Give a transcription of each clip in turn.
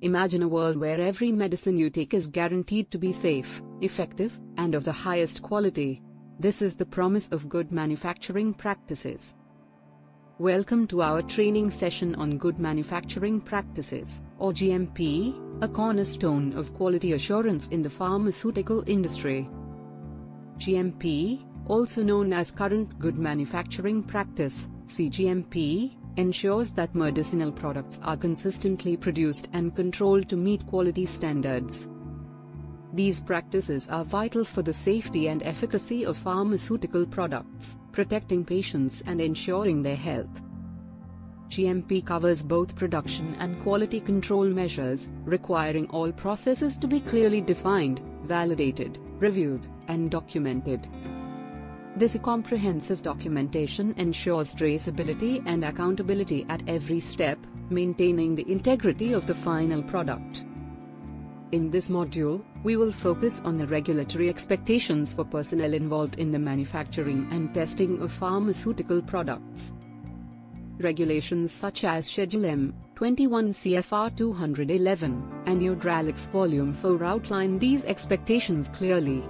Imagine a world where every medicine you take is guaranteed to be safe, effective, and of the highest quality. This is the promise of good manufacturing practices. Welcome to our training session on Good Manufacturing Practices, or GMP, a cornerstone of quality assurance in the pharmaceutical industry. GMP, also known as Current Good Manufacturing Practice, CGMP, ensures that medicinal products are consistently produced and controlled to meet quality standards. These practices are vital for the safety and efficacy of pharmaceutical products, protecting patients and ensuring their health. GMP covers both production and quality control measures, requiring all processes to be clearly defined, validated, reviewed, and documented. This comprehensive documentation ensures traceability and accountability at every step, maintaining the integrity of the final product. In this module, we will focus on the regulatory expectations for personnel involved in the manufacturing and testing of pharmaceutical products. Regulations such as Schedule M, 21 CFR 211, and Hydraulics Volume 4 outline these expectations clearly.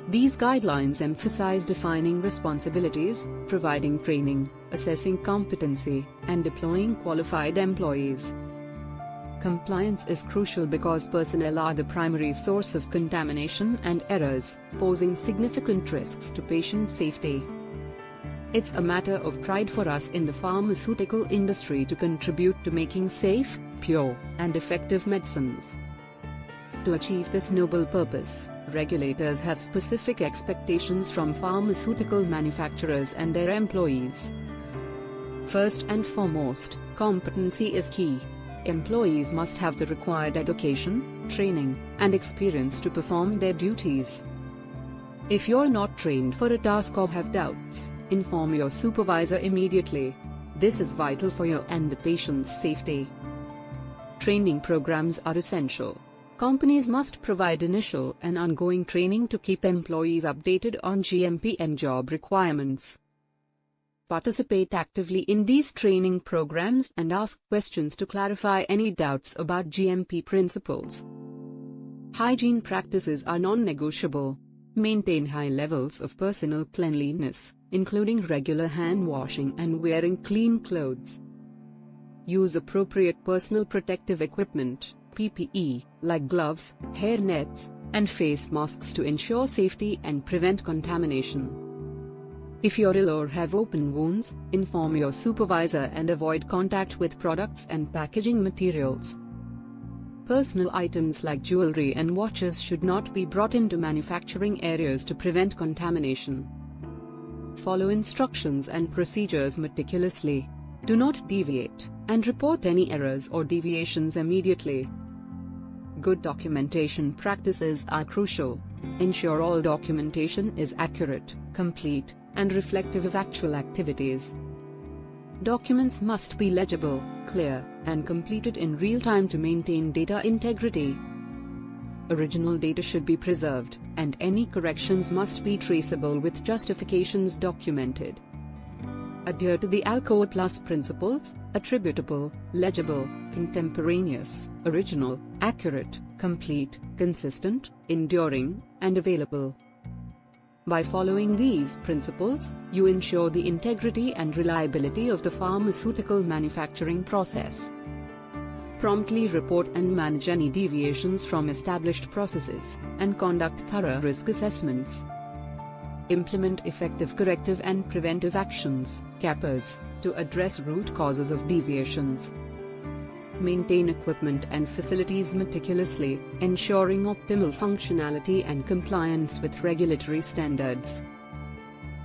These guidelines emphasize defining responsibilities, providing training, assessing competency, and deploying qualified employees. Compliance is crucial because personnel are the primary source of contamination and errors, posing significant risks to patient safety. It's a matter of pride for us in the pharmaceutical industry to contribute to making safe, pure, and effective medicines. To achieve this noble purpose, regulators have specific expectations from pharmaceutical manufacturers and their employees. First and foremost, competency is key. Employees must have the required education, training, and experience to perform their duties. If you're not trained for a task or have doubts, inform your supervisor immediately. This is vital for your and the patient's safety. Training programs are essential. Companies must provide initial and ongoing training to keep employees updated on GMP and job requirements. Participate actively in these training programs and ask questions to clarify any doubts about GMP principles. Hygiene practices are non-negotiable. Maintain high levels of personal cleanliness, including regular hand washing and wearing clean clothes. Use appropriate personal protective equipment, PPE, like gloves, hair nets, and face masks to ensure safety and prevent contamination. If you're ill or have open wounds, inform your supervisor and avoid contact with products and packaging materials. Personal items like jewelry and watches should not be brought into manufacturing areas to prevent contamination. Follow instructions and procedures meticulously. Do not deviate, and report any errors or deviations immediately. Good documentation practices are crucial. Ensure all documentation is accurate, complete, and reflective of actual activities. Documents must be legible, clear, and completed in real time to maintain data integrity. Original data should be preserved, and any corrections must be traceable with justifications documented. Adhere to the ALCOA Plus principles: attributable, legible, contemporaneous, original, accurate, complete, consistent, enduring, and available. By following these principles, you ensure the integrity and reliability of the pharmaceutical manufacturing process. Promptly report and manage any deviations from established processes, and conduct thorough risk assessments. Implement effective corrective and preventive actions, CAPAs, to address root causes of deviations. Maintain equipment and facilities meticulously, ensuring optimal functionality and compliance with regulatory standards.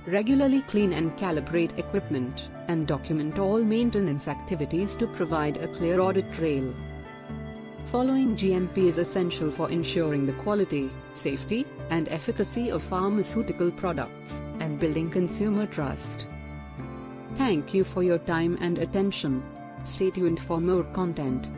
Regularly clean and calibrate equipment, and document all maintenance activities to provide a clear audit trail. Following GMP is essential for ensuring the quality, safety, and efficacy of pharmaceutical products, and building consumer trust. Thank you for your time and attention. Stay tuned for more content.